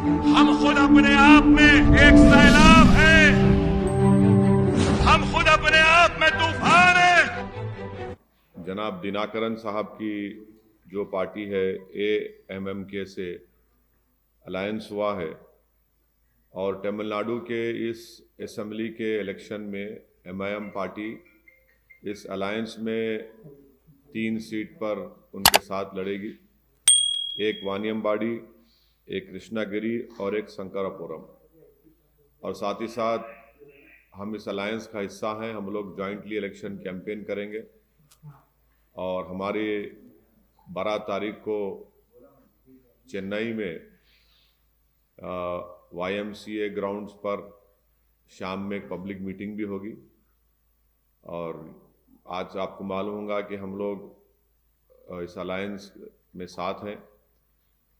हम खुद अपने आप में एक सैलाब है, हम खुद अपने आप में तूफान है। जनाब दिनाकरन साहब की जो पार्टी है AMMK से अलायंस हुआ है और तमिलनाडु के इस असेंबली के इलेक्शन में MIM पार्टी इस अलायंस में 3 सीट पर उनके साथ लड़ेगी। एक वानियमबाड़ी, एक कृष्णागिरी और एक शंकरापुरम। और साथ ही साथ हम इस अलायंस का हिस्सा हैं। हम लोग जॉइंटली इलेक्शन कैंपेन करेंगे और हमारी 12 तारीख को चेन्नई में YMCA ग्राउंड्स पर शाम में एक पब्लिक मीटिंग भी होगी। और आज आपको मालूम होगा कि हम लोग इस अलायंस में साथ हैं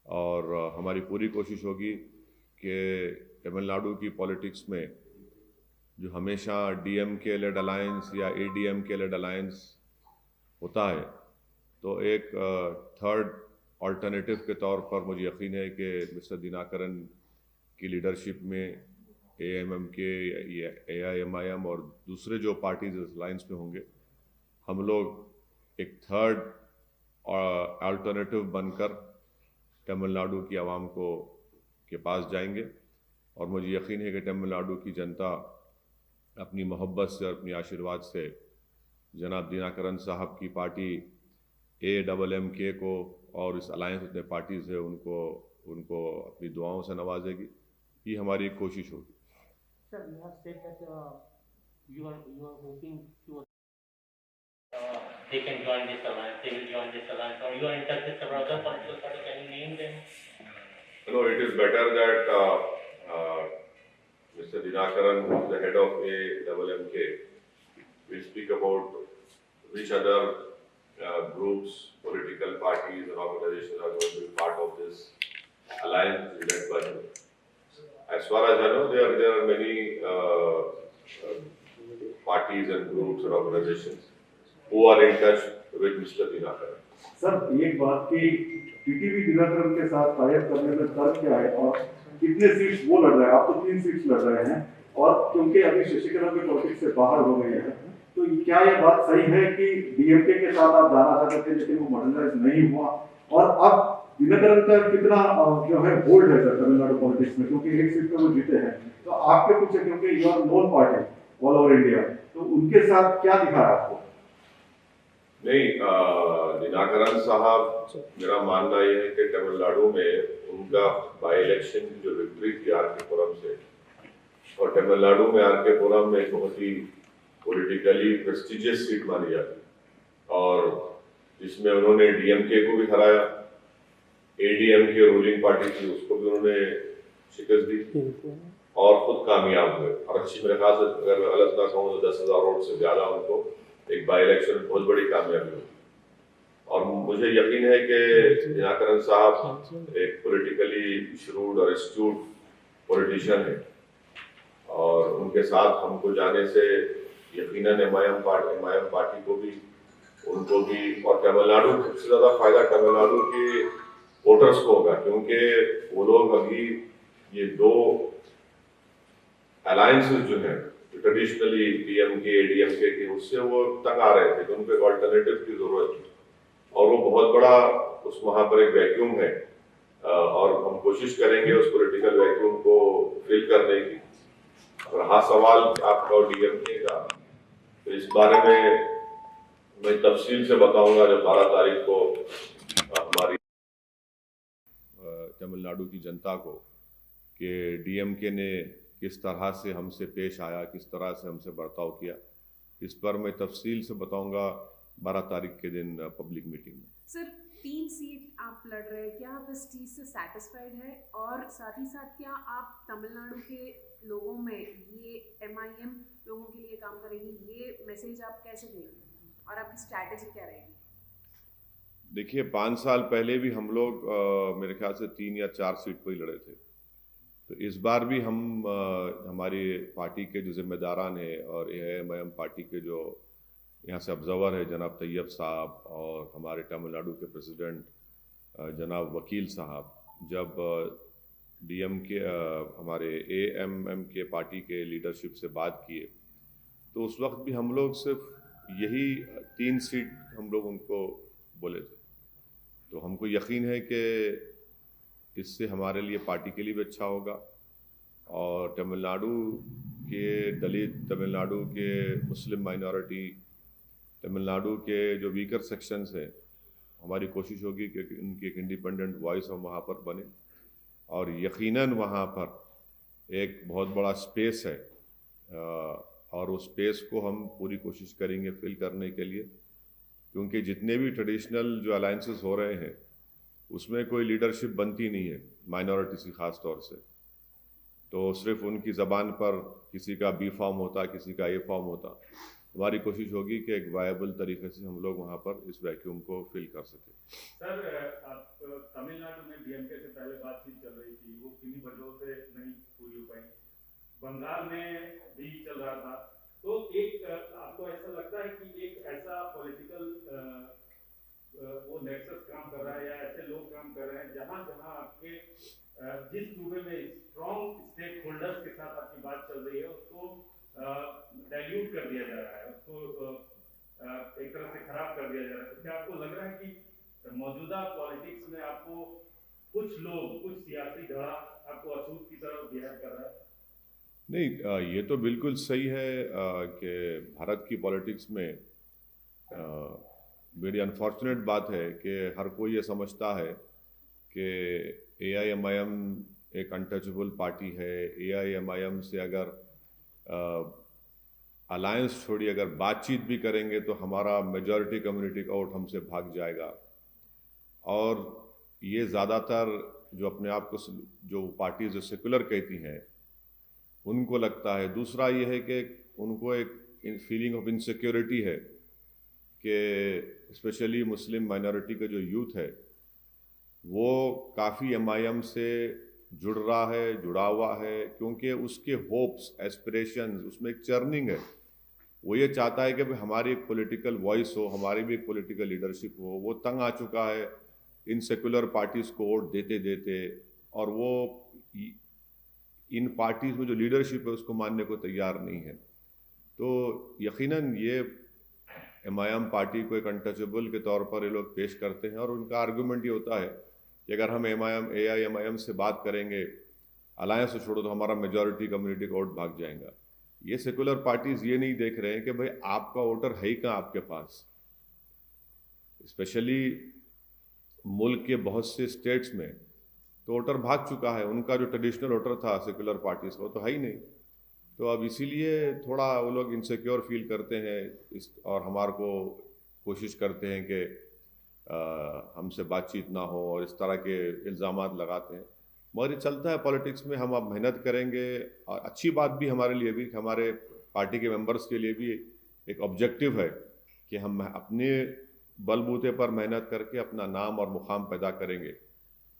और हमारी पूरी कोशिश होगी कि तमिलनाडु की पॉलिटिक्स में जो हमेशा DMK लेड अलायंस या ADMK लेड अलायंस होता है, तो एक थर्ड अल्टरनेटिव के तौर पर मुझे यकीन है कि मिस्टर दिनाकरन की लीडरशिप में AMMK या AIMIM और दूसरे जो पार्टीज इस अलायंस में होंगे, हम लोग एक थर्ड अल्टरनेटिव बनकर तमिलनाडु की आवाम के पास जाएंगे। और मुझे यकीन है कि तमिलनाडु की जनता अपनी मोहब्बत से और अपनी आशीर्वाद से जनाब दिनाकरन साहब की पार्टी AMMK को और इस अलायंस में पार्टीज है उनको अपनी दुआओं से नवाजेगी। ये हमारी एक कोशिश होगी। Sir, you have said that you are hoping to they can join this alliance, they will join this alliance, or you are in touch with several other political parties. Can you name them? No, it is better that Mr. Dinakaran, who is the head of AMMK, will speak about which other groups, political parties and organizations are going to be part of this alliance led by him. As far as I know, there are many parties and groups and organizations who are in touch with Mr. Dinakaran. Sir, एक बात कि TTV Dinakaran के साथ type करने में तर्क क्या है और कितने सीट्स वो लड़ रहे हैं? आप तो 3 सीट्स लड़ रहे हैं और क्योंकि अभी शशिकला की पॉलिटिक्स से बाहर हो गए हैं, तो क्या ये बात सही है कि DMK के साथ आप जाना चाहते थे लेकिन वो मॉडर्नाइज नहीं हुआ? और अब दिनाकरन का कितना जो है बोल्ड है सर तमिलनाडु पॉलिटिक्स में, क्योंकि एक सीट पे वो जीते हैं, तो आपके कुछ क्योंकि you are known party all over India, तो उनके साथ क्या दिखा है आपको? नहीं, दिनाकरन साहब, मेरा मानना यह है कि तमिलनाडु में उनका बाई इलेक्शन की जो विक्ट्री थी RK पुरम से, और तमिलनाडु में RK पुरम में एक बहुत ही पॉलिटिकली प्रेस्टिजियस सीट मानी जाती और जिसमें उन्होंने DMK को भी हराया, ADMK रूलिंग पार्टी थी उसको भी उन्होंने शिकस्त दी और खुद कामयाब हुए। और अच्छी मेरे ख्याल से अगर मैं गलत ना कहूँ तो 10,000 वोट से ज्यादा उनको एक बाई इलेक्शन में बहुत बड़ी कामयाबी हुई। और मुझे यकीन है कि दिनाकरन साहब एक पॉलिटिकली श्रूड और एस्ट्यूट पॉलिटिशियन है और उनके साथ हमको जाने से यकीनन MIM पार्टी को भी, उनको भी, और तमिलनाडु सबसे ज्यादा फायदा तमिलनाडु के वोटर्स को होगा, क्योंकि वो लोग अभी ये 2 अलायंसेस जो हैं ट्रेडिशनली DMK ADMK के, उससे वो तंग आ रहे थे कि उनको एक अल्टरनेटिव की जरूरत थी और वो बहुत बड़ा वहाँ पर एक वैक्यूम है और हम कोशिश करेंगे उस पॉलिटिकल वैक्यूम को फिल करने की। और हाँ, सवाल आपका DMK का, तो इस बारे में मैं तफसील से बताऊंगा जब 12 तारीख को हमारी तमिलनाडु की जनता को कि DMK ने किस तरह से हमसे पेश आया, किस तरह से हमसे बर्ताव किया, इस पर मैं तफसील से बताऊंगा 12 तारीख के दिन पब्लिक मीटिंग में। सर, 3 सीट आप लड़ रहे हैं, क्या आप इस चीज़ से सेटिस्फाइड है? और साथ ही साथ क्या आप तमिलनाडु के लोगों में ये MIM लोगों के लिए काम करेगी, ये मैसेज आप कैसे देंगे और आपकी स्ट्रैटेजी क्या रहेगी? देखिए, 5 साल पहले भी हम लोग मेरे ख्याल से 3 या 4 सीट पर ही लड़े थे, तो इस बार भी हम हमारी पार्टी के जो जिम्मेदारान हैं और AIMIM पार्टी के जो यहाँ से ऑब्जर्वर है जनाब तैयब साहब और हमारे तमिलनाडु के प्रेसिडेंट जनाब वकील साहब, जब डीएमके हमारे एएमएम के पार्टी के लीडरशिप से बात किए, तो उस वक्त भी हम लोग सिर्फ यही 3 सीट हम लोग उनको बोले थे। तो हमको यकीन है कि इससे हमारे लिए पार्टी के लिए भी अच्छा होगा और तमिलनाडु के दलित, तमिलनाडु के मुस्लिम माइनॉरिटी, तमिलनाडु के जो वीकर सेक्शंस हैं, हमारी कोशिश होगी कि उनकी एक इंडिपेंडेंट वॉइस हम वहाँ पर बने और यकीनन वहाँ पर एक बहुत बड़ा स्पेस है और उस स्पेस को हम पूरी कोशिश करेंगे फिल करने के लिए, क्योंकि जितने भी ट्रेडिशनल जो अलायंसेस हो रहे हैं उसमें कोई लीडरशिप बनती नहीं है माइनॉरिटीज़ की ख़ास तौर से। तो सिर्फ उनकी ज़बान पर किसी का बी फॉर्म होता, किसी का ए फॉर्म होता। हमारी कोशिश होगी कि एक वायबल तरीके से हम लोग वहाँ पर इस वैक्यूम को फिल कर सकें। सर, आप तमिलनाडु में डीएमके से पहले बातचीत चल रही थी, वो किन्हीं वजहों से नहीं पूरी हो पाई। बंगाल में भी चल रहा था, तो एक आपको ऐसा लगता है कि एक ऐसा पॉलिटिकल वो नेक्सस काम कर रहा है या ऐसे लोग काम कर रहे हैं जहाँ जहाँ आपके जिस सूबे में स्ट्रॉन्ग स्टेक होल्डर्स के साथ आपकी बात चल रही है उसको डाइल्यूट कर दिया जा रहा है, उसको एक तरह से खराब कर दिया जा रहा है। तो क्या आपको लग रहा है कि मौजूदा पॉलिटिक्स में आपको कुछ लोग, कुछ सियासी धड़ा आपको अछूत की तरफ बिहेव कर रहा है? नहीं, ये तो बिल्कुल सही है कि भारत की पॉलिटिक्स में बड़ी अनफॉर्चुनेट बात है कि हर कोई ये समझता है कि एआईएमआईएम एक अनटचेबल पार्टी है। एआईएमआईएम से अगर अलायंस छोड़ी अगर बातचीत भी करेंगे तो हमारा मेजॉरिटी कम्युनिटी का वोट हमसे भाग जाएगा। और ये ज़्यादातर जो अपने आप को जो पार्टीज जो सेकुलर कहती हैं उनको लगता है। दूसरा ये है कि उनको एक फीलिंग ऑफ इनसिक्योरिटी है कि स्पेशली मुस्लिम माइनॉरिटी का जो यूथ है वो काफ़ी एमआईएम से जुड़ रहा है, जुड़ा हुआ है, क्योंकि उसके होप्स, एस्पिरेशंस, उसमें एक चर्निंग है। वो ये चाहता है कि भाई हमारी एक पॉलिटिकल वॉइस हो, हमारी भी एक पॉलिटिकल लीडरशिप हो। वो तंग आ चुका है इन सेकुलर पार्टीज़ को वोट देते देते, और वो इन पार्टीज़ में जो लीडरशिप है उसको मानने को तैयार नहीं है। तो यकीनन ये एमआईएम पार्टी को एक अनटचेबल के तौर पर ये लोग पेश करते हैं, और उनका आर्गूमेंट ये होता है कि अगर हम एआईएमआईएम से बात करेंगे, अलायंस से छोड़ो, तो हमारा मेजॉरिटी कम्युनिटी का वोट भाग जाएगा। ये सेकुलर पार्टीज ये नहीं देख रहे हैं कि भाई आपका वोटर है ही कहाँ आपके पास। स्पेशली मुल्क के बहुत से स्टेट्स में तो वोटर भाग चुका है, उनका जो ट्रेडिशनल वोटर था सेकुलर पार्टीज का वो तो है ही नहीं। तो अब इसीलिए थोड़ा वो लोग इनसिक्योर फील करते हैं और हमारे को कोशिश करते हैं कि हमसे बातचीत ना हो और इस तरह के इल्ज़ामात लगाते हैं। मगर ये चलता है पॉलिटिक्स में। हम अब मेहनत करेंगे, और अच्छी बात भी हमारे लिए भी, हमारे पार्टी के मेंबर्स के लिए भी एक ऑब्जेक्टिव है कि हम अपने बलबूते पर मेहनत करके अपना नाम और मुकाम पैदा करेंगे,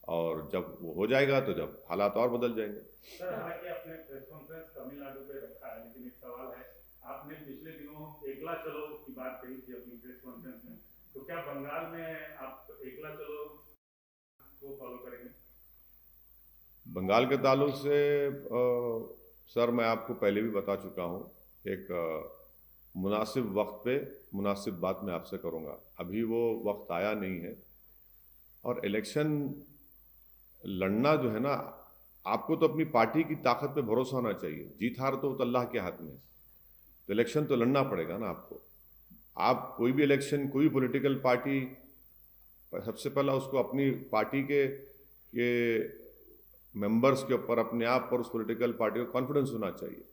और जब वो हो जाएगा तो जब हालात और बदल जाएंगे। सर, हालांकि आपने प्रेस कॉन्फ्रेंस तमिलनाडु पे रखा है, लेकिन एक सवाल है, आपने पिछले दिनों एकला चलो की बात कही थी अपनी प्रेस कॉन्फ्रेंस में, तो क्या बंगाल में आप एकला चलो को फॉलो करेंगे? बंगाल के ताल्लुक से सर मैं आपको पहले भी बता चुका हूँ, एक मुनासिब वक्त पे मुनासिब बात मैं आपसे करूँगा। अभी वो वक्त आया नहीं है, और इलेक्शन लड़ना जो है ना, आपको तो अपनी पार्टी की ताकत पे भरोसा होना चाहिए। जीत हार तो अल्लाह के हाथ में है, तो इलेक्शन तो लड़ना पड़ेगा ना आपको। आप कोई भी इलेक्शन, कोई पॉलिटिकल पार्टी, सबसे पहला उसको अपनी पार्टी के मेंबर्स के ऊपर, अपने आप पर, उस पॉलिटिकल पार्टी को कॉन्फिडेंस होना चाहिए,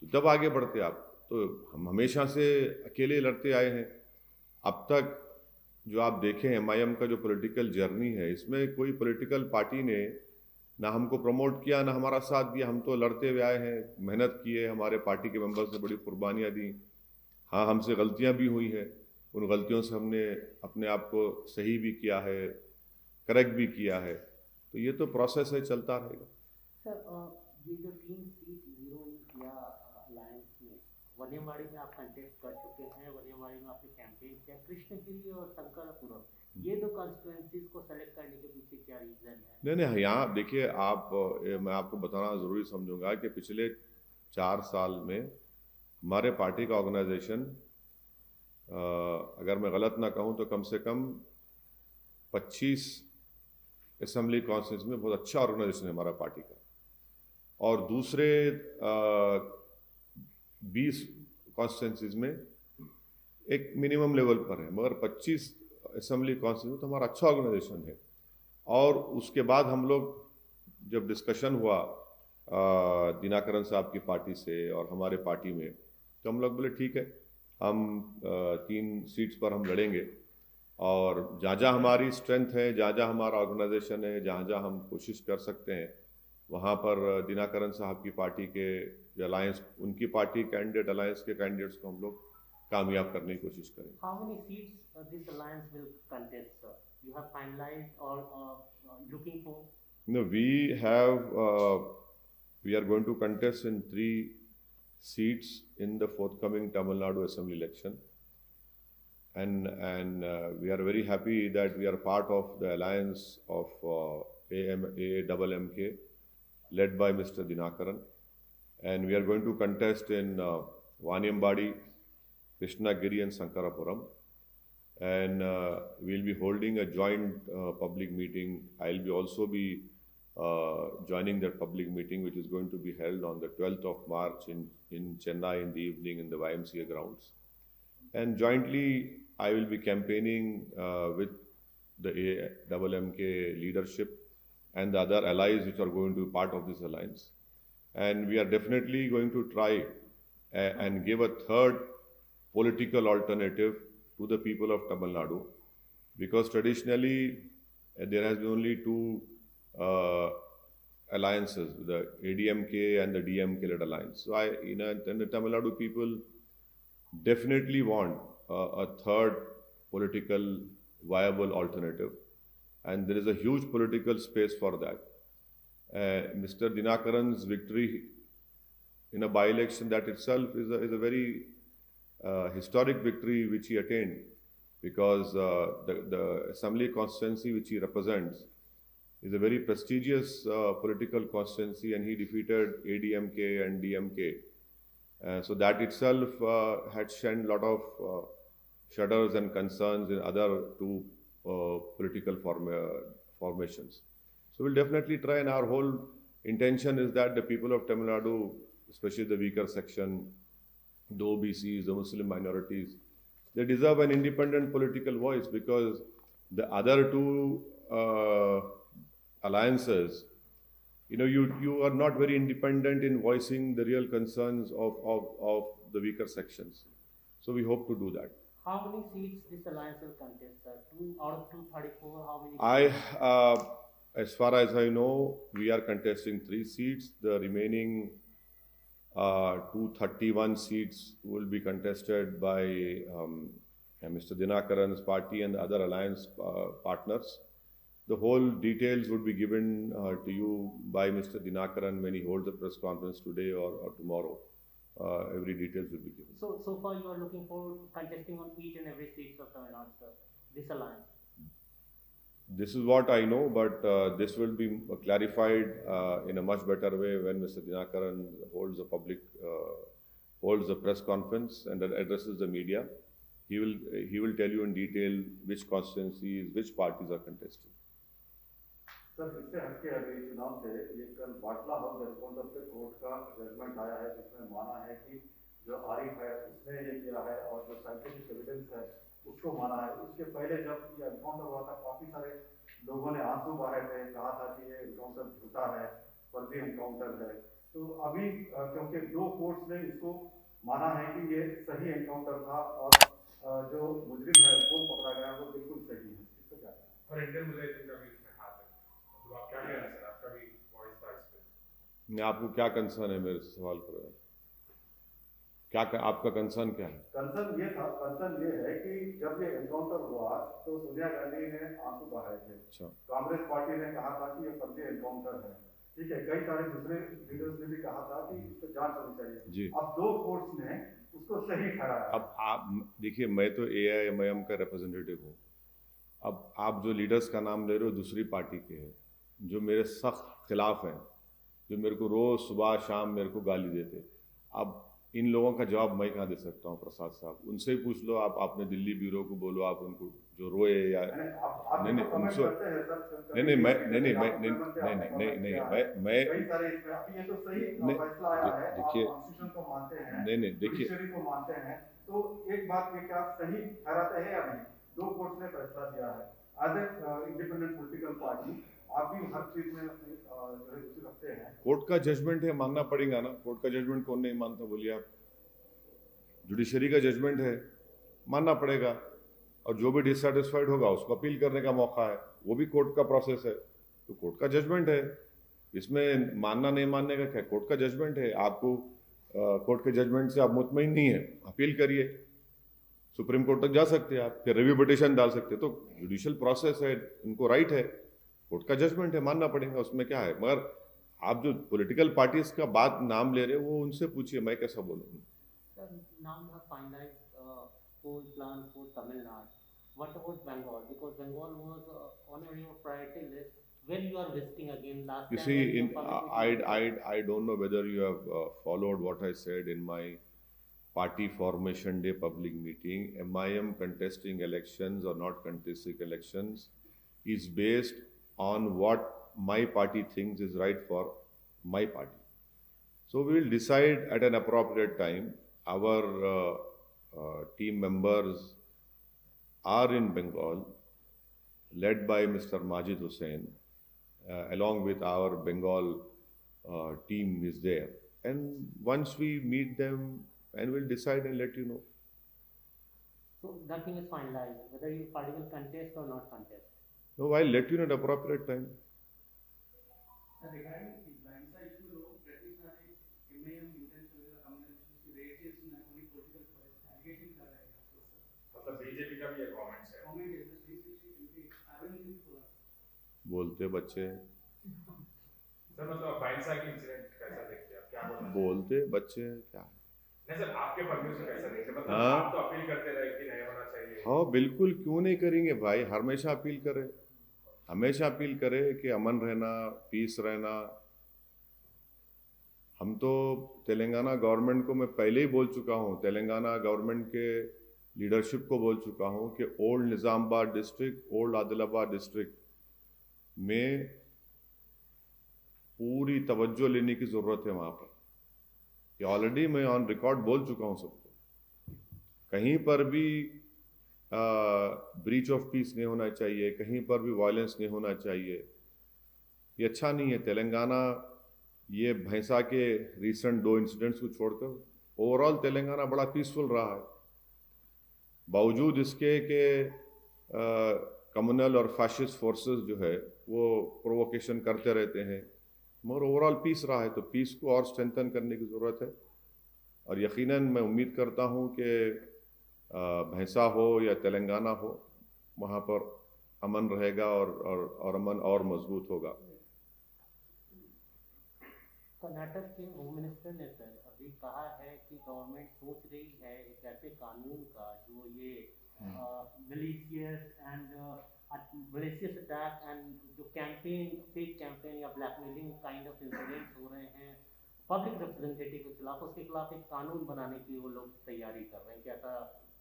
तो तब आगे बढ़ते आप। तो हम हमेशा से अकेले लड़ते आए हैं। अब तक जो आप देखें एमआईएम का जो पॉलिटिकल जर्नी है, इसमें कोई पॉलिटिकल पार्टी ने ना हमको प्रमोट किया, ना हमारा साथ दिया। हम तो लड़ते हुए आए हैं, मेहनत किए, हमारे पार्टी के मेंबर्स ने बड़ी कुर्बानियाँ दी। हाँ, हमसे गलतियाँ भी हुई हैं, उन गलतियों से हमने अपने आप को सही भी किया है, करेक्ट भी किया है। तो ये तो प्रोसेस है, चलता रहेगा। सर, ये जो 3 सीट जीरो किया अलायंस में, वनियमवाड़ी में आप कंटेस्ट कर चुके हैं, वनियमवाड़ी में आपने कैंपेन किया, कृष्णगिरी और शंकरपुरम ये दो कॉन्स्टिट्यूएंसीज को सेलेक्ट करने के पीछे क्या रीजन है? नहीं नहीं, यहाँ देखिए आप, मैं आपको बताना ज़रूरी समझूंगा कि पिछले 4 साल में हमारे पार्टी का ऑर्गेनाइजेशन, अगर मैं गलत ना कहूँ तो कम से कम 25 असेंबली कॉन्स्टिट्यूंसी में बहुत अच्छा ऑर्गेनाइजेशन है हमारा पार्टी का, और दूसरे 20 कॉन्स्टिट्यूंसीज में एक मिनिमम लेवल पर है, मगर 25 असेंबली कॉन्स्टिट्यूंसी तो हमारा अच्छा ऑर्गेनाइजेशन है। और उसके बाद हम लोग जब डिस्कशन हुआ दिनाकरन साहब की पार्टी से और हमारे पार्टी में, तो हम लोग बोले ठीक है, हम 3 सीट्स पर हम लड़ेंगे, और जहाँ जहाँ हमारी स्ट्रेंथ है, जहाँ जहाँ हमारा ऑर्गेनाइजेशन है, जहाँ जहाँ हम कोशिश कर सकते हैं, वहाँ पर दिनाकरन साहब की पार्टी के अलायंस, उनकी पार्टी कैंडिडेट अलायंस के कैंडिडेट्स को हम लोग कामयाब करने की कोशिश करेंगे। How many seats this alliance will contest, sir? You have finalized or looking for? No, we are going to contest in 3 seats in the forthcoming Tamil Nadu Assembly election, and we are very happy that we are part of the alliance of AAMMK led by Mr. Dinakaran, and we are going to contest in Vaniambadi, Krishnagiri and Sankarapuram, and we'll be holding a joint public meeting. I'll be also be joining that public meeting, which is going to be held on the 12th of March in Chennai in the evening in the YMCA grounds. And jointly, I will be campaigning with the AAMMK leadership and the other allies which are going to be part of this alliance. And we are definitely going to try and give a third political alternative to the people of Tamil Nadu, because traditionally there has been only 2 alliances, the ADMK and the DMK-led alliance. So and the Tamil Nadu people definitely want a third political viable alternative, and there is a huge political space for that. Mr. Dinakaran's victory in a by-election, that itself is a very historic victory which he attained, because the assembly constituency which he represents is a very prestigious political constituency, and he defeated ADMK and DMK. So that itself had shed a lot of shudders and concerns in other 2 political formations. So we'll definitely try, and our whole intention is that the people of Tamil Nadu, especially the weaker section, the OBCs, the Muslim minorities, they deserve an independent political voice, because the other 2 alliances, you are not very independent in voicing the real concerns of the weaker sections. So we hope to do that. How many seats this alliance will contest, sir? 2 out of 234, how many seats? As far as I know, we are contesting 3 seats. The remaining 231 seats will be contested by Mr. Dinakaran's party and the other alliance partners. The whole details would be given to you by Mr. Dinakaran when he holds a press conference today or tomorrow. Every details will be given. So far you are looking for contesting on each and every seat of Tamil Nadu, sir, this alliance? This is what I know, but this will be clarified in a much better way when Mr. Dinakaran holds a press conference and addresses the media. He will tell you in detail which constituencies, which parties are contesting. Sir, इससे हटके अभी चुनाव से ये कल बाटला house encounter पे court का judgement आया है, जिसमें माना है कि जो आरिफ है उसने ये किया है, और जो साइंटिफिक एविडेंस है उसको माना है। उसके पहले जब ये एनकाउंटर हुआ था, काफी सारे लोगों ने आंसू बहाए थे, कहा था कि ये एनकाउंटर झूठा है, फर्जी एनकाउंटर है। तो अभी क्योंकि 2 कोर्ट्स ने इसको माना है कि ये सही एनकाउंटर था, और जो मुजरिम है वो पकड़ा गया वो बिल्कुल सही है, इसको क्या है? और इंडियन मुजाहिदीन का भी इसमें हाथ है, तो आप क्या कह रहे हैं सर? आपका भी वॉइस था इस पे। आपको क्या कंसर्न है मेरे से सवाल कर रहे हैं? आपका कंसर्न क्या है? कंसर्न ये है कि जब ये एनकाउंटर हुआ तो सोनिया गांधी ने आंसू बहाए थे। अच्छा। कांग्रेस पार्टी ने कहा था कि ये फर्जी एनकाउंटर है, ठीक है। कई सारे दूसरे लीडर्स ने भी कहा था कि इस पर जांच होनी चाहिए जी। अब 2 कोर्ट्स ने उसको सही ठहराया। अब आप देखिए, मैं तो AIMIM का रिप्रेजेंटेटिव हूँ। अब आप जो लीडर्स का नाम ले रहे हो दूसरी पार्टी के हैं, जो मेरे सख्त खिलाफ हैं, जो मेरे को रोज सुबह शाम मेरे को गाली देते, अब इन लोगों का जवाब मैं कहाँ दे सकता हूँ प्रसाद साहब? उनसे ही पूछ लो, आप अपने दिल्ली ब्यूरो को बोलो, आप उनको जो रोए या नहीं नहीं उनसे नहीं नहीं मैं नहीं नहीं मैं नहीं नहीं नहीं नहीं मैं ये तो सही फैसला आया है, देखिए कॉन्स्टिट्यूशन को मानते हैं, नहीं नहीं देखिए जुडिशरी को मानते हैं, तो एक बात ये क्या सही ठहराते हैं या नहीं? दो कोर्ट ने फैसला दिया है, as a independent political party आप भी हर चीज में अपनी जो है रुचि रखते हैं। कोर्ट का जजमेंट है, मानना पड़ेगा ना। कोर्ट का जजमेंट कौन नहीं मानता बोलिए आप? जुडिशरी का जजमेंट है, मानना पड़ेगा। और जो भी डिससेटिस्फाइड होगा उसको अपील करने का मौका है, वो भी कोर्ट का प्रोसेस है। तो कोर्ट का जजमेंट है, इसमें मानना नहीं मानने का क्या? कोर्ट का जजमेंट है। आपको कोर्ट के जजमेंट से आप मुतमईन नहीं है, अपील करिए, सुप्रीम कोर्ट तक जा सकते हैं आप, फिर रिव्यू पिटिशन डाल सकते हैं। तो जुडिशियल प्रोसेस है, उनको राइट है, कोर्ट का जजमेंट है, मानना पड़ेगा, उसमें क्या है। मगर आप जो पॉलिटिकल पार्टीज का बात नाम ले रहे हो वो उनसे पूछिए, मैं कैसा बोलूँ? Sir, now you have finalized whole plan for Tamil Nadu. What about Bengal? Because Bengal was on your priority list. Where you are visiting again last You time? see, when you in committed- I don't know whether you have followed what I said in my party formation day public meeting. MIM contesting elections or not contesting elections is based on what my party thinks is right for my party. So we will decide at an appropriate time. Our team members are in Bengal, led by Mr. Majid Hussain, along with our Bengal team is there. And once we meet them, and we'll decide and let you know. So nothing is finalized, whether your party will contest or not contest. No, I'll let you know at appropriate time. Regarding the blind side issue, that is MAM intention communication rate is only political allegation कर रहा है आपको sir. मतलब BJP का भी ये comments है। Comment है जस्ट इसी आवेदन बोला। बोलते बच्चे सर मतलब बाइंसा की इंसिडेंट कैसा देखते हैं आप? क्या बोलना? बोलते बच्चे क्या? नहीं सर, आपके पॉइंट से कैसा देखते हैं? मतलब हाँ। आप तो अपील करते रहे कि नहीं होना चाहिए। हाँ बिल्कुल, क्यों नहीं करेंगे भाई, हमेशा अपील करें, हमेशा अपील करें कि अमन रहना, पीस रहना। हम तो तेलंगाना गवर्नमेंट को मैं पहले ही बोल चुका हूँ, तेलंगाना गवर्नमेंट के लीडरशिप को बोल चुका हूँ कि old Nizamabad district, old Adilabad district में पूरी तवज्जो लेने की ज़रूरत है वहाँ पर। कि ऑलरेडी मैं ऑन रिकॉर्ड बोल चुका हूँ सबको, कहीं पर भी ब्रीच ऑफ पीस नहीं होना चाहिए, कहीं पर भी वायलेंस नहीं होना चाहिए। ये अच्छा नहीं है। तेलंगाना, ये भैंसा के रिसेंट 2 इंसिडेंट्स को छोड़कर ओवरऑल तेलंगाना बड़ा पीसफुल रहा है, बावजूद इसके कि कम्युनल और फैशिस्ट फोर्सेस जो है वो प्रोवोकेशन करते रहते हैं, मगर ओवरऑल पीस रहा है। तो पीस को और स्ट्रेंथन करने की ज़रूरत है। और यकीनन मैं उम्मीद करता हूँ कि भैंसा हो या तेलंगाना हो, वहाँ पर अमन रहेगा और अमन और मजबूत होगा। कर्नाटक के होम मिनिस्टर ने सर अभी कहा है कि गवर्नमेंट सोच रही है एक ऐसे कानून का जो ये malicious अटैक एंड जो फेक कैंपेन या ब्लैकमेलिंग काइंड ऑफ इंसिडेंट्स हो रहे हैं पब्लिक रिप्रेजेंटेटिव के खिलाफ, उसके खिलाफ एक कानून बनाने की वो लोग तैयारी कर रहे हैं कि ऐसा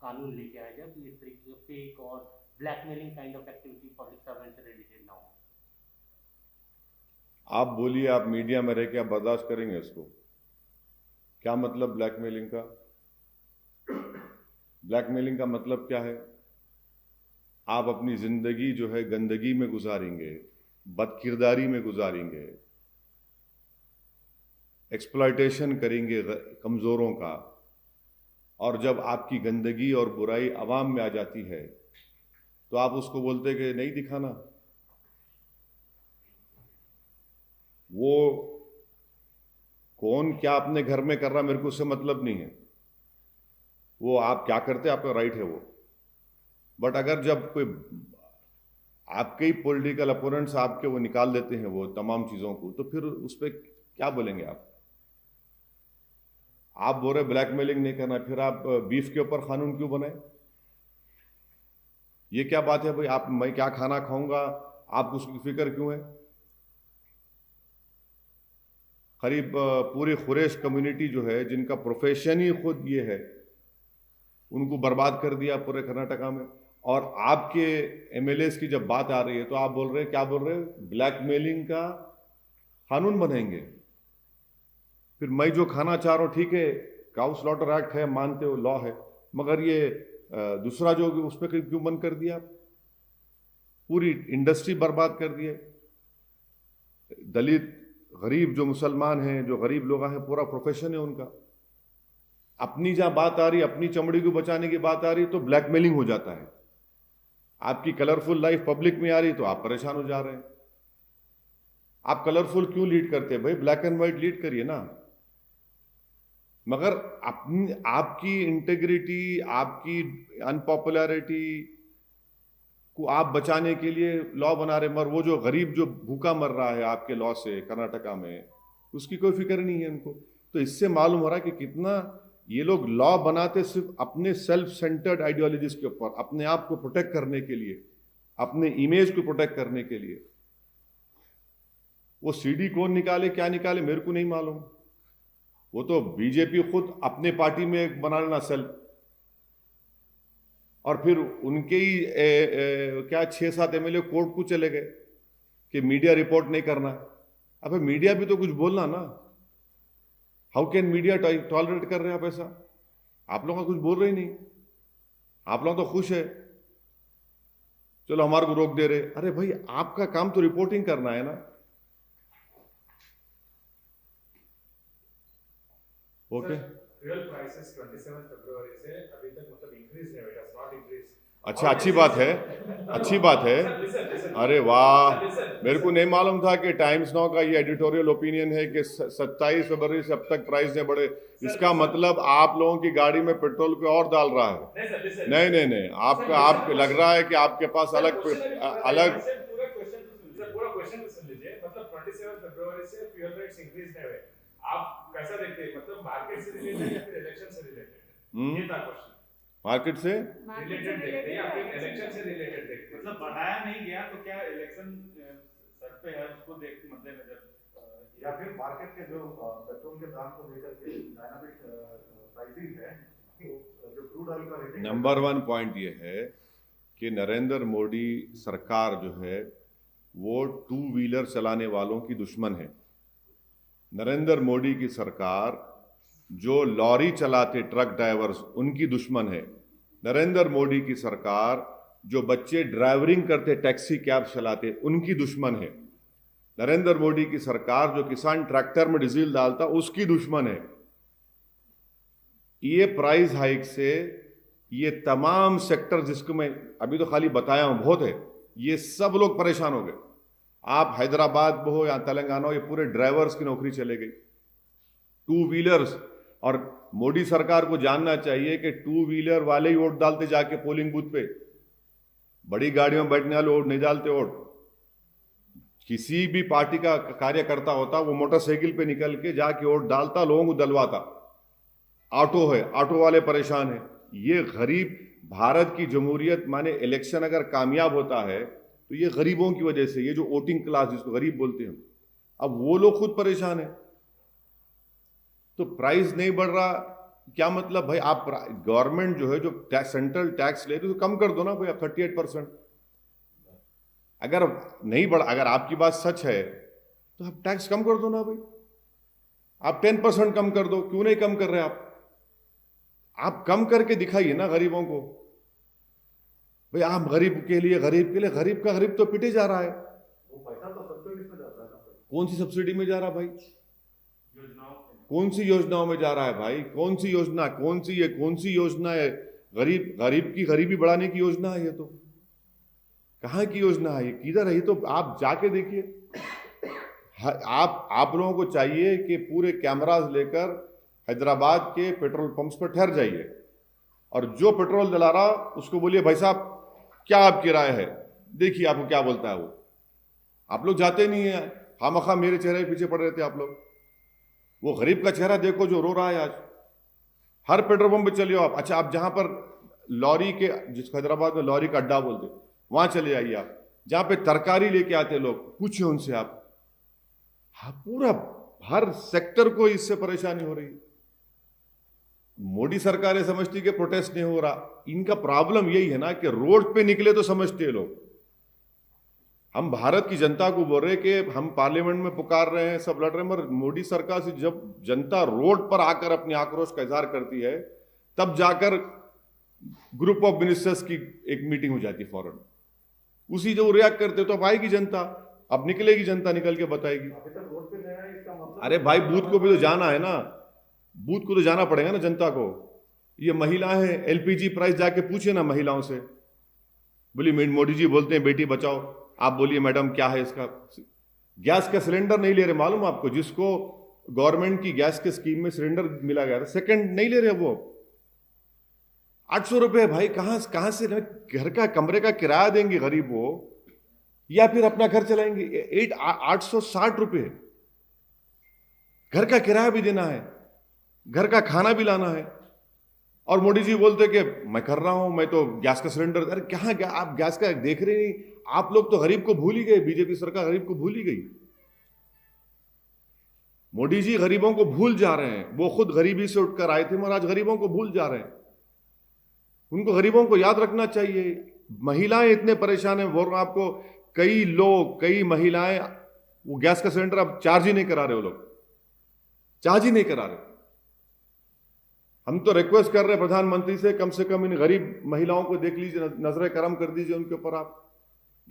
कानून लेके आया जाए कि इस तरीके के फेक और blackmailing kind of activity public servant से रिलेटेड ना हो। आप बोलिए, आप मीडिया में रह के आप बर्दाश्त करेंगे इसको? क्या मतलब ब्लैकमेलिंग का? ब्लैकमेलिंग का मतलब क्या है? आप अपनी जिंदगी जो है गंदगी में गुजारेंगे, बदकिरदारी में गुजारेंगे, एक्सप्लॉयटेशन करेंगे कमजोरों का, और जब आपकी गंदगी और बुराई आवाम में आ जाती है तो आप उसको बोलते कि नहीं दिखाना। वो कौन क्या अपने घर में कर रहा मेरे को उससे मतलब नहीं है, वो आप क्या करते आपका राइट है वो। बट अगर जब कोई आपके ही पॉलिटिकल अपोनेंट्स आपके वो निकाल देते हैं वो तमाम चीज़ों को, तो फिर उस पर क्या बोलेंगे आप? आप बोल रहे ब्लैकमेलिंग नहीं करना, फिर आप बीफ के ऊपर कानून क्यों बनाए? ये क्या बात है भाई? आप मैं क्या खाना खाऊंगा आपको उसकी फिक्र क्यों है? करीब पूरी खुरेश कम्युनिटी जो है, जिनका प्रोफेशन ही खुद ये है, उनको बर्बाद कर दिया पूरे कर्नाटका में। और आपके एमएलएस की जब बात आ रही है तो आप बोल रहे हैं, क्या बोल रहे हैं? ब्लैकमेलिंग का कानून बनाएंगे। फिर मैं जो खाना चाह रहा हूँ, ठीक है, काउ स्लॉटर एक्ट है, मानते हो, लॉ है, मगर ये दूसरा जो उस पर क्यों बंद कर दिया? पूरी इंडस्ट्री बर्बाद कर दिए। दलित, गरीब जो मुसलमान हैं, जो गरीब लोग हैं, पूरा प्रोफेशन है उनका। अपनी जहां बात आ रही, अपनी चमड़ी को बचाने की बात आ रही, तो ब्लैकमेलिंग हो जाता है। आपकी कलरफुल लाइफ पब्लिक में आ रही तो आप परेशान हो जा रहे हैं। आप कलरफुल क्यों लीड करते हैं भाई? ब्लैक एंड व्हाइट लीड करिए ना। मगर अपनी, आपकी इंटेग्रिटी, आपकी अनपॉपुलैरिटी को आप बचाने के लिए लॉ बना रहे, मगर वो जो गरीब जो भूखा मर रहा है आपके लॉ से कर्नाटका में, उसकी कोई फिक्र नहीं है इनको। तो इससे मालूम हो रहा है कि कितना ये लोग लॉ बनाते सिर्फ अपने सेल्फ सेंटर्ड आइडियोलॉजीज के ऊपर, अपने आप को प्रोटेक्ट करने के लिए, अपने इमेज को प्रोटेक्ट करने के लिए। वो सीडी कौन निकाले, क्या निकाले, मेरे को नहीं मालूम। वो तो बीजेपी खुद अपने पार्टी में एक बना लेना सेल, और फिर उनके ही क्या 6-7 एमएलए कोर्ट को चले गए कि मीडिया रिपोर्ट नहीं करना। अब मीडिया भी तो कुछ बोलना ना। हाउ कैन मीडिया टॉलरेट कर रहे हैं आप ऐसा? आप लोग का कुछ बोल रहे ही नहीं, आप लोग तो खुश है, चलो हमारे को रोक दे रहे। अरे भाई, आपका काम तो रिपोर्टिंग करना है ना। ओके, फ्यूल प्राइसेस 27 फरवरी से अभी तक मतलब इंक्रीज नहीं हुआ, इट हैज नॉट इंक्रीज। अच्छा, अच्छी बात है, अच्छी बात है। अरे वाह, मेरे को नहीं मालूम था कि टाइम्स नाउ का ये एडिटोरियल ओपिनियन है कि 27 फरवरी से अब तक प्राइस ने बढ़े। इसका मतलब आप लोगों की गाड़ी में पेट्रोल को और डाल रहा है। नहीं, आपको लग रहा है कि आपके पास अलग पूरा क्वेश्चन तो सुन लीजिए। मतलब 27 फरवरी से फ्यूल रेट्स इंक्रीज नहीं हुए, आप कैसा देखते हैं? मतलब मार्केट से रिलेटेड या फिर इलेक्शन से रिलेटेड? ये था क्वेश्चन। मार्केट से रिलेटेड देखते हैं या फिर इलेक्शन से रिलेटेड देखते हैं? मतलब बढ़ाया नहीं गया तो क्या इलेक्शन सर पे है, उसको देख मद्देनजर, या फिर मार्केट के जो पेट्रोल के दाम को लेकर के डायनामिक प्राइसिंग है, तो जो क्रूड ऑयल का रेटिंग। नंबर 1 पॉइंट ये है कि नरेंद्र मोदी सरकार जो है वो 2 व्हीलर चलाने वालों की दुश्मन है। नरेंद्र मोदी की सरकार जो लॉरी चलाते ट्रक ड्राइवर्स, उनकी दुश्मन है। नरेंद्र मोदी की सरकार जो बच्चे ड्राइवरिंग करते, टैक्सी कैब चलाते, उनकी दुश्मन है। नरेंद्र मोदी की सरकार जो किसान ट्रैक्टर में डीजल डालता, उसकी दुश्मन है। ये प्राइस हाइक से ये तमाम सेक्टर, जिसको मैं अभी तो खाली बताया हूं, बहुत है, ये सब लोग परेशान हो गए। आप हैदराबाद में हो या तेलंगाना हो, ये पूरे ड्राइवर्स की नौकरी चले गई, 2 व्हीलर्स। और मोदी सरकार को जानना चाहिए कि 2 व्हीलर वाले ही वोट डालते जाके पोलिंग बूथ पे, बड़ी गाड़ियों में बैठने वाले वोट नहीं डालते। वोट किसी भी पार्टी का कार्यकर्ता होता, वो मोटरसाइकिल पे निकल के जाके वोट डालता, लोगों को दलवाता। ऑटो है, ऑटो वाले परेशान है। ये गरीब, भारत की जमहूरियत माने इलेक्शन अगर कामयाब होता है तो ये गरीबों की वजह से, ये जो वोटिंग क्लास जिसको गरीब बोलते हैं, अब वो लोग खुद परेशान है। तो प्राइस नहीं बढ़ रहा, क्या मतलब भाई? आप गवर्नमेंट जो है, जो सेंट्रल टैक्स ले रही है, तो कम कर दो ना भाई, आप 38%। अगर नहीं बढ़, अगर आपकी बात सच है तो आप टैक्स कम कर दो ना भाई, आप 10% कम कर दो। क्यों नहीं कम कर रहे आप कम करके दिखाइए ना गरीबों को। भाई आप गरीब के लिए, गरीब का गरीब तो पिटे जा रहा है। वो पैसा तो सब्सिडी में जाता है ना। कौन सी सब्सिडी में जा रहा है भाई? कौन सी योजनाओं में जा रहा है भाई? कौन सी योजना, कौन सी योजना है? गरीब की गरीबी बढ़ाने की योजना है ये तो। कहाँ की योजना है ये? किधर है ये? तो आप जाके देखिए। आप लोगों को चाहिए कि पूरे कैमरास लेकर हैदराबाद के पेट्रोल पंप्स पर ठहर जाइए, और जो पेट्रोल दिला रहा उसको बोलिए, भाई साहब क्या आपकी राय है, देखिए आपको क्या बोलता है वो। आप लोग जाते नहीं है, खामखा मेरे चेहरे पीछे पड़ रहे थे आप लोग। वो गरीब का चेहरा देखो जो रो रहा है आज। हर पेट्रोल पंप पे चलिए आप। अच्छा, आप जहां पर लॉरी के, जिस हैदराबाद में लॉरी का अड्डा बोलते, वहां चले जाइए आप, जहां पे तरकारी लेके आते लोग, पूछिए उनसे आप। हाँ, पूरा हर सेक्टर को इससे परेशानी हो रही है। मोदी सरकार ये समझती कि प्रोटेस्ट नहीं हो रहा। इनका प्रॉब्लम यही है ना कि रोड पे निकले तो समझते हैं लोग। हम भारत की जनता को बोल रहे कि हम पार्लियामेंट में पुकार रहे हैं, सब लड़ रहे हैं, मगर मोदी सरकार से जब जनता रोड पर आकर अपने आक्रोश का इजहार करती है, तब जाकर ग्रुप ऑफ मिनिस्टर्स की एक मीटिंग हो जाती है फौरन। उसी जो रिएक्ट करते तो अब आएगी जनता, अब निकलेगी जनता, निकल के बताएगी। अरे भाई, बूथ को भी तो जाना है ना, बूथ को तो जाना पड़ेगा ना जनता को। ये महिलाएं हैं, एलपीजी प्राइस जाके पूछे ना महिलाओं से। बोली मोदी जी बोलते हैं बेटी बचाओ, आप बोलिए मैडम क्या है इसका। गैस का सिलेंडर नहीं ले रहे, मालूम आपको? जिसको गवर्नमेंट की गैस के स्कीम में सिलेंडर मिला गया था, सेकंड नहीं ले रहे वो। 800 रुपए भाई, कहां से घर का कमरे का किराया देंगे गरीब वो, या फिर अपना घर चलाएंगे? 860 रुपए घर का किराया भी देना है, घर का खाना भी लाना है, और मोदी जी बोलते कि मैं कर रहा हूं, मैं तो गैस का सिलेंडर। अरे कहां गया? आप गैस का देख रहे नहीं? आप लोग तो गरीब को भूल ही गए, बीजेपी सरकार गरीब को भूल ही गई। मोदी जी गरीबों को भूल जा रहे हैं। वो खुद गरीबी से उठकर आए थे, मगर आज गरीबों को भूल जा रहे हैं। उनको गरीबों को याद रखना चाहिए। महिलाएं इतने परेशान हैं, बोल रहा हूं आपको, कई लोग, कई महिलाएं वो गैस का सिलेंडर अब चार्ज ही नहीं करा रहे, वो लोग चार्ज ही नहीं करा रहे। हम तो रिक्वेस्ट कर रहे हैं प्रधानमंत्री से कम इन गरीब महिलाओं को देख लीजिए, नजर करम कर दीजिए उनके ऊपर। आप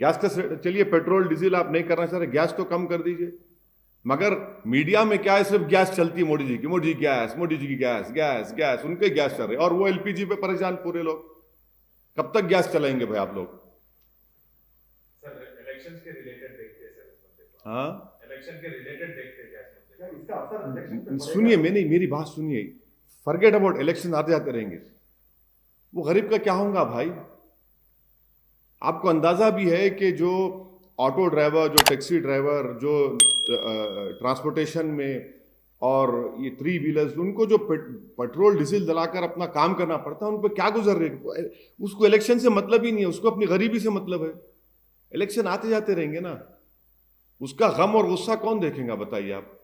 गैस का, चलिए पेट्रोल डीजल आप नहीं करना चाह रहे, गैस तो कम कर दीजिए। मगर मीडिया में क्या है, सिर्फ गैस चलती है मोदी जी की, मोदी जी गैस, मोदी जी की गैस, गैस गैस, उनके गैस चल रहे, और वो एलपीजी पे परेशान पूरे लोग। कब तक गैस चलाएंगे भाई आप लोग? सर इलेक्शंस के रिलेटेड देखते हैं सर। हाँ, इलेक्शन के रिलेटेड देखते हैं क्या इसका असर इलेक्शन पे पड़ेगा? सुनिए, मेरी बात सुनिए। फॉरगेट अबाउट इलेक्शन, आते जाते रहेंगे। वो गरीब का क्या होगा भाई? आपको अंदाजा भी है कि जो ऑटो ड्राइवर, जो टैक्सी ड्राइवर, जो ट्रांसपोर्टेशन में, और ये 3 व्हीलर्स, उनको जो पेट्रोल डीजल जलाकर अपना काम करना पड़ता है, उन पर क्या गुजर रहे? उसको इलेक्शन से मतलब ही नहीं है, उसको अपनी गरीबी से मतलब है। इलेक्शन आते जाते रहेंगे ना, उसका गम और गुस्सा कौन देखेगा बताइए आप?